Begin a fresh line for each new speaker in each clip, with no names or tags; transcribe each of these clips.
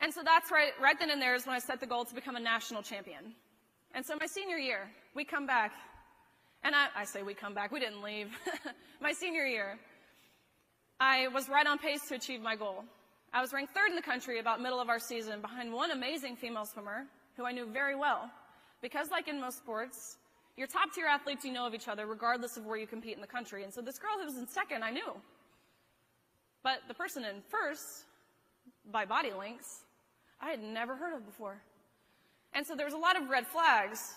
And so that's right then and there is when I set the goal to become a national champion. And so my senior year, we come back, and I say we come back, we didn't leave. My senior year, I was right on pace to achieve my goal. I was ranked 3rd in the country about middle of our season behind one amazing female swimmer who I knew very well. Because like in most sports, your top tier athletes, you know of each other regardless of where you compete in the country. And so this girl who was in 2nd, I knew. But the person in 1st, by body links, I had never heard of before. And so there was a lot of red flags.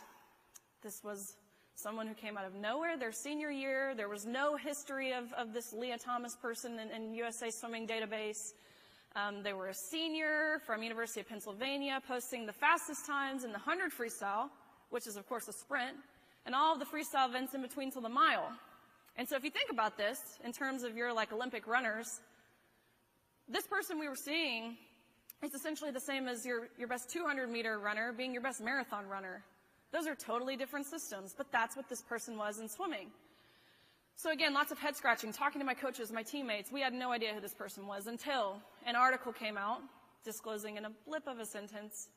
This was someone who came out of nowhere their senior year. There was no history of this Lia Thomas person in USA Swimming Database. They were a senior from University of Pennsylvania, posting the fastest times in the 100 freestyle, which is, of course, a sprint, and all of the freestyle events in between till the mile. And so if you think about this in terms of your like Olympic runners, this person we were seeing is essentially the same as your best 200-meter runner being your best marathon runner. Those are totally different systems, but that's what this person was in swimming. So again, lots of head scratching, talking to my coaches, my teammates. We had no idea who this person was until an article came out disclosing in a blip of a sentence,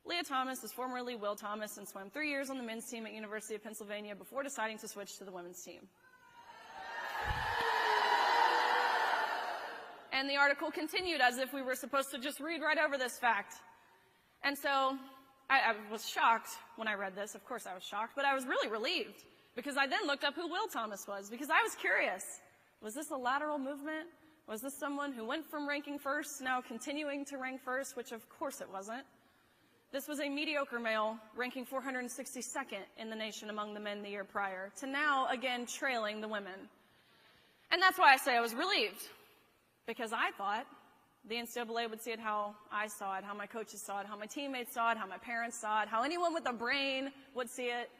Lia Thomas is formerly Will Thomas and swam 3 years on the men's team at University of Pennsylvania before deciding to switch to the women's team. And the article continued as if we were supposed to just read right over this fact. And so I was shocked when I read this. Of course I was shocked, but I was really relieved because I then looked up who Will Thomas was because I was curious. Was this a lateral movement? Was this someone who went from ranking 1st, now continuing to rank 1st, which of course it wasn't. This was a mediocre male ranking 462nd in the nation among the men the year prior to now, again, trailing the women. And that's why I say I was relieved. Because I thought the NCAA would see it how I saw it, how my coaches saw it, how my teammates saw it, how my parents saw it, how anyone with a brain would see it.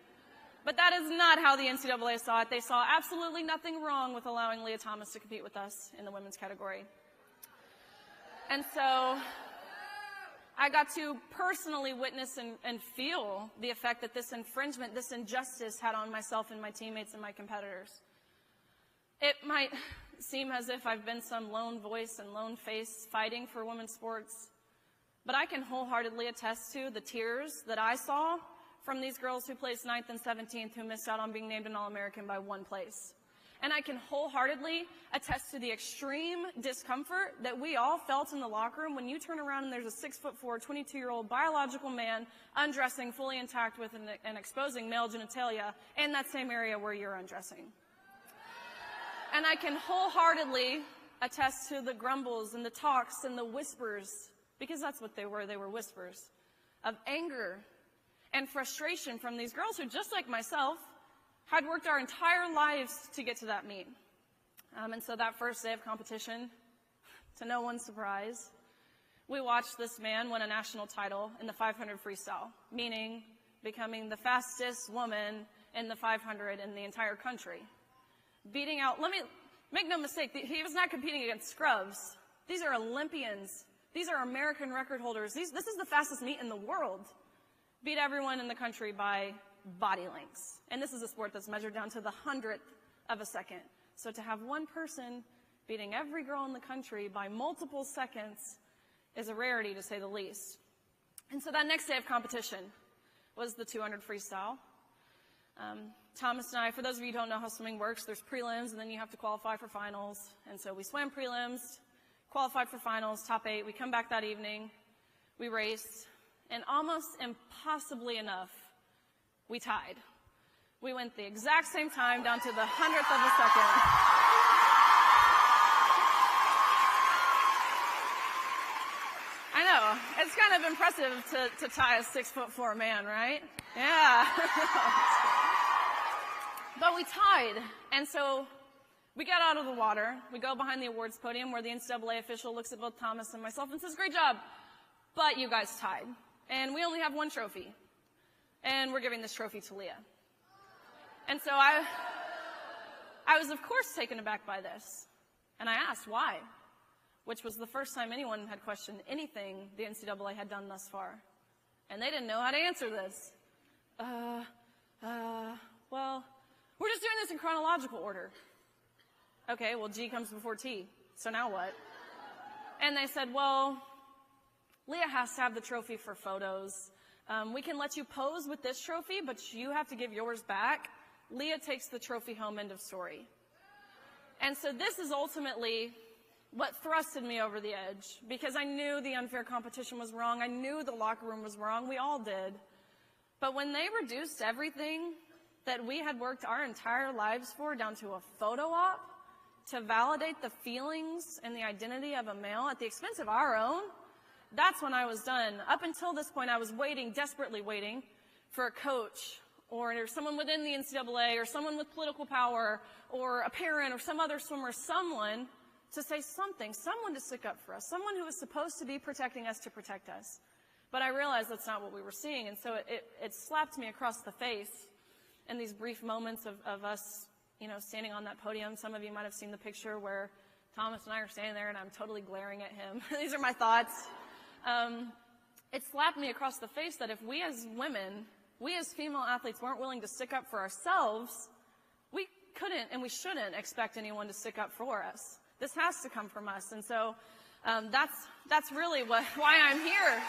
But that is not how the NCAA saw it. They saw absolutely nothing wrong with allowing Lia Thomas to compete with us in the women's category. And so I got to personally witness and feel the effect that this infringement, this injustice had on myself and my teammates and my competitors. It might seem as if I've been some lone voice and lone face fighting for women's sports, but I can wholeheartedly attest to the tears that I saw from these girls who placed 9th and 17th who missed out on being named an All-American by 1 place. And I can wholeheartedly attest to the extreme discomfort that we all felt in the locker room when you turn around and there's a 6'4", 22-year-old biological man undressing fully intact with an exposing male genitalia in that same area where you're undressing. And I can wholeheartedly attest to the grumbles and the talks and the whispers, because that's what they were whispers, of anger and frustration from these girls who, just like myself, had worked our entire lives to get to that meet. And so that first day of competition, to no one's surprise, we watched this man win a national title in the 500 freestyle, meaning becoming the fastest woman in the 500 in the entire country. Beating out, let me make no mistake, he was not competing against scrubs. These are Olympians. These are American record holders. This is the fastest meet in the world. Beat everyone in the country by body lengths. And this is a sport that's measured down to the 100th of a second. So to have one person beating every girl in the country by multiple seconds is a rarity, to say the least. And so that next day of competition was the 200 freestyle. Thomas and I, for those of you who don't know how swimming works, there's prelims and then you have to qualify for finals. And so we swam prelims, qualified for finals, top 8. We come back that evening, we raced, and almost impossibly enough, we tied. We went the exact same time down to the 100th of a second. I know, it's kind of impressive to tie a 6'4" man, right? Yeah. But we tied, and so we got out of the water. We go behind the awards podium where the NCAA official looks at both Thomas and myself and says, "Great job, but you guys tied, and we only have 1 trophy, and we're giving this trophy to Lia." And so I was, of course, taken aback by this, and I asked why, which was the first time anyone had questioned anything the NCAA had done thus far, and they didn't know how to answer this. Well, we're just doing this in chronological order. Okay, well, G comes before T, so now what? And they said, well, Lia has to have the trophy for photos. We can let you pose with this trophy, but you have to give yours back. Lia takes the trophy home, end of story. And so this is ultimately what thrusted me over the edge, because I knew the unfair competition was wrong. I knew the locker room was wrong. We all did. But when they reduced everything that we had worked our entire lives for down to a photo op to validate the feelings and the identity of a male at the expense of our own, that's when I was done. Up until this point, I was waiting, desperately waiting, for a coach or someone within the NCAA or someone with political power or a parent or some other swimmer, someone to say something, someone to stick up for us, someone who was supposed to be protecting us to protect us. But I realized that's not what we were seeing, and so it slapped me across the face in these brief moments of us, standing on that podium. Some of you might have seen the picture where Thomas and I are standing there and I'm totally glaring at him. These are my thoughts. It slapped me across the face that if we as women, we as female athletes weren't willing to stick up for ourselves, we couldn't and we shouldn't expect anyone to stick up for us. This has to come from us. And so that's really why I'm here.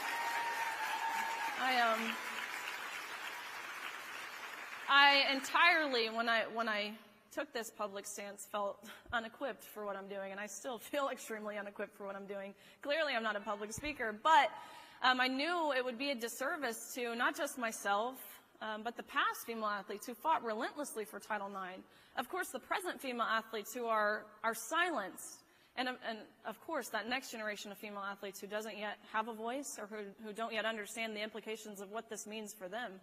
I entirely, when I took this public stance, felt unequipped for what I'm doing, and I still feel extremely unequipped for what I'm doing. Clearly, I'm not a public speaker, but I knew it would be a disservice to not just myself, but the past female athletes who fought relentlessly for Title IX. Of course, the present female athletes who are silenced, and of course, that next generation of female athletes who doesn't yet have a voice or who don't yet understand the implications of what this means for them.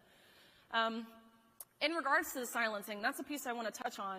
In regards to the silencing, that's a piece I want to touch on.